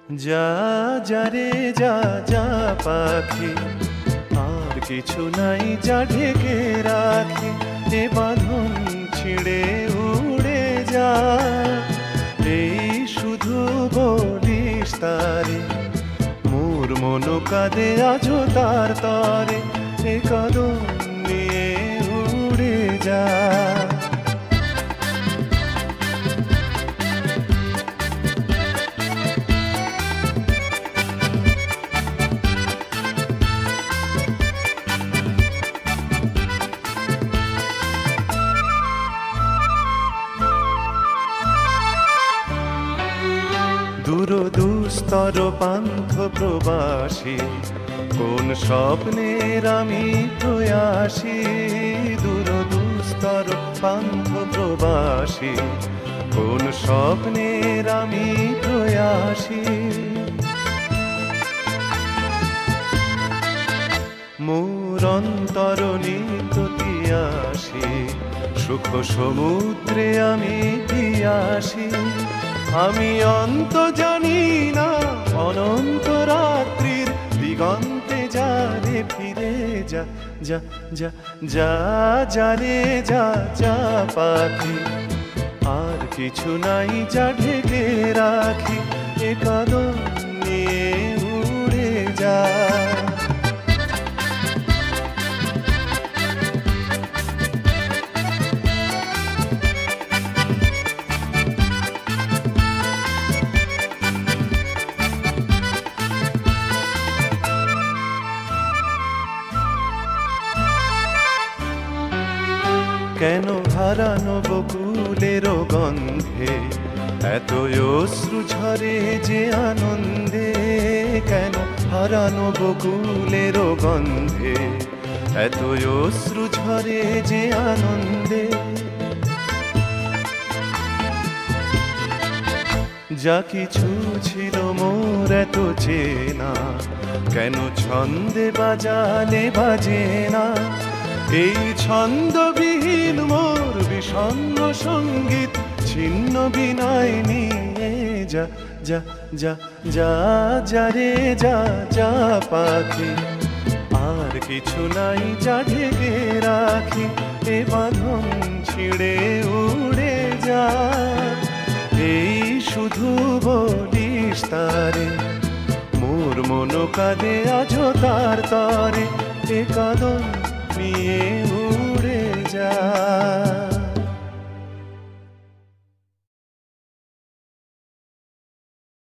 যা যা রে যা যা পাখি, আর কিছু নাই যা ঢেকে রাখি। এ বাঁধন ছিঁড়ে উড়ে যা, এই শুধু বলিস তারে। মোর মন কাঁদে আজো তার তরে, এ কদম নিয়ে উড়ে যা। দূর দুস্তর পান্থ প্রবাসী, কোন স্বপ্নের আমি প্রয়াসী। দূর দুস্তর পান্থ প্রবাসী, কোন স্বপ্নের আমি প্রয়াসী। মোর অন্তর নিত তিয়াসী, সুখ সমুদ্রে আমি পিয়াসী। আমি অন্ত জানি না অনন্ত রাত্রির দিগন্তে যা রে ফিরে যা। যা যা যা যা রে যা যা পাখি, আর কিছু নাই যা ঢেকে রাখি। এ কদম নিয়ে উড়ে যা। কেন হারানো বকুলের গন্ধে এত অশ্রু ঝরে যে আনন্দে। কেন হারানো বকুলের গন্ধে এত অশ্রু ঝরে যে আনন্দে। যা কিছু ছিল মোর এত চেনা, কেন ছন্দে বাজালে বাজে না। এই ছন্দবিহীন মোর বিষণ্ণ সঙ্গীত ছিন্ন বিনয় নিয়ে যা। যা যা যা যা রে যা যা পাখি, আর কিছু নাই যা ঢেকে রাখি। এ বাঁধন ছিঁড়ে উড়ে যা, এই শুধু বলিস তারে। মোর মন কাঁদে আজো তার তরে, এ কদম নিয়ে উড়ে যা।